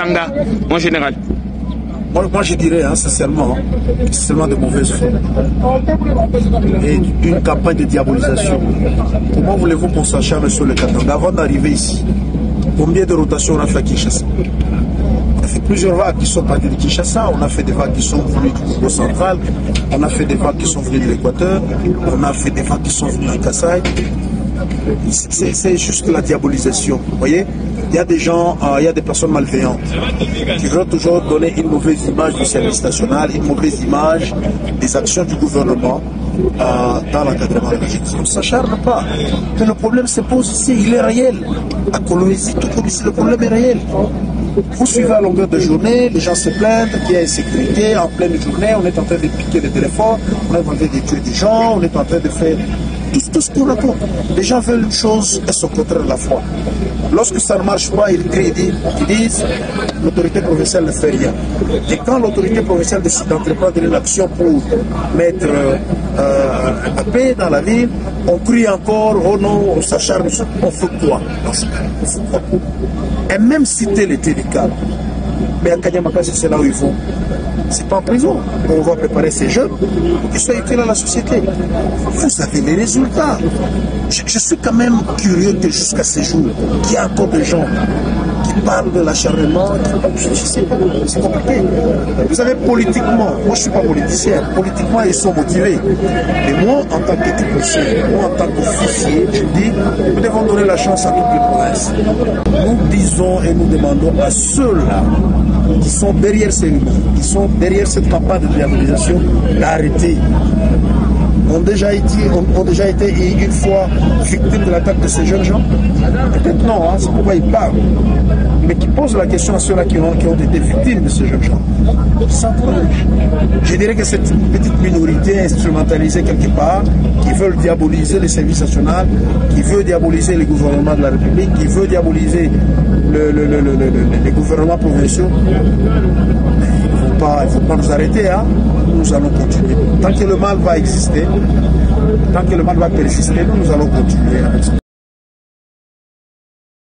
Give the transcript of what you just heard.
Katanga en général? Moi je dirais sincèrement que c'est seulement de mauvaises foi et une campagne de diabolisation. Comment voulez-vous qu'on s'acharne sur le Katanga avant d'arriver ici? Combien de rotations on a fait à Kinshasa? On a fait plusieurs vagues qui sont parties de Kinshasa, on a fait des vagues qui sont venues du Congo central, on a fait des vagues qui sont venues de l'Équateur, on a fait des vagues qui sont venues de Kassai. C'est juste la diabolisation. Vous voyez, il y a des gens, il y a des personnes malveillantes qui veulent toujours donner une mauvaise image du service national, une mauvaise image des actions du gouvernement dans l'encadrement de la justice. On ne s'acharne pas. Mais le problème se pose ici, il est réel. À Kolwezi, tout comme ici, le problème est réel. Vous suivez à longueur de journée, les gens se plaignent qu'il y a insécurité, en pleine journée, on est en train de piquer les téléphones, on est en train de tuer des gens, on est en train de faire tout ce qu'on raconte. Les gens veulent une chose et son contraire à la fois. Lorsque ça ne marche pas, ils crient, ils disent l'autorité provinciale ne fait rien. Et quand l'autorité provinciale décide d'entreprendre une action pour mettre la paix dans la ville, on crie encore, oh non, on s'acharne, on fait quoi? Et même si tel était le cas, mais à Kanyamakasi, c'est là où ils vont. C'est pas en prison. On va préparer ces jeunes pour qu'ils soient utiles à la société. Vous avez les résultats. Je suis quand même curieux que jusqu'à ce jour, qu'il y a encore des gens qui parlent de l'acharnement. Je sais pas, c'est compliqué. Vous savez, politiquement, moi je ne suis pas politicien, politiquement ils sont motivés. Mais moi, en tant qu'électricien, moi en tant qu'officier, je dis, nous devons donner la chance à toutes les provinces. Nous disons et nous demandons à ceux-là qui sont derrière ces luttes, qui sont derrière cette campagne de diabolisation, d'arrêter. Ont déjà été une fois victimes de l'attaque de ces jeunes gens? Peut-être non, c'est pourquoi ils parlent. Mais qui posent la question à ceux-là qui ont été victimes de ces jeunes gens. Je dirais que cette petite minorité instrumentalisée quelque part, qui veulent diaboliser les services nationaux, qui veut diaboliser les gouvernements de la République, qui veut diaboliser les gouvernements provinciaux, il ne faut pas nous arrêter, nous allons continuer. Tant que le mal va exister, tant que le mal va persister, nous allons continuer avec ça.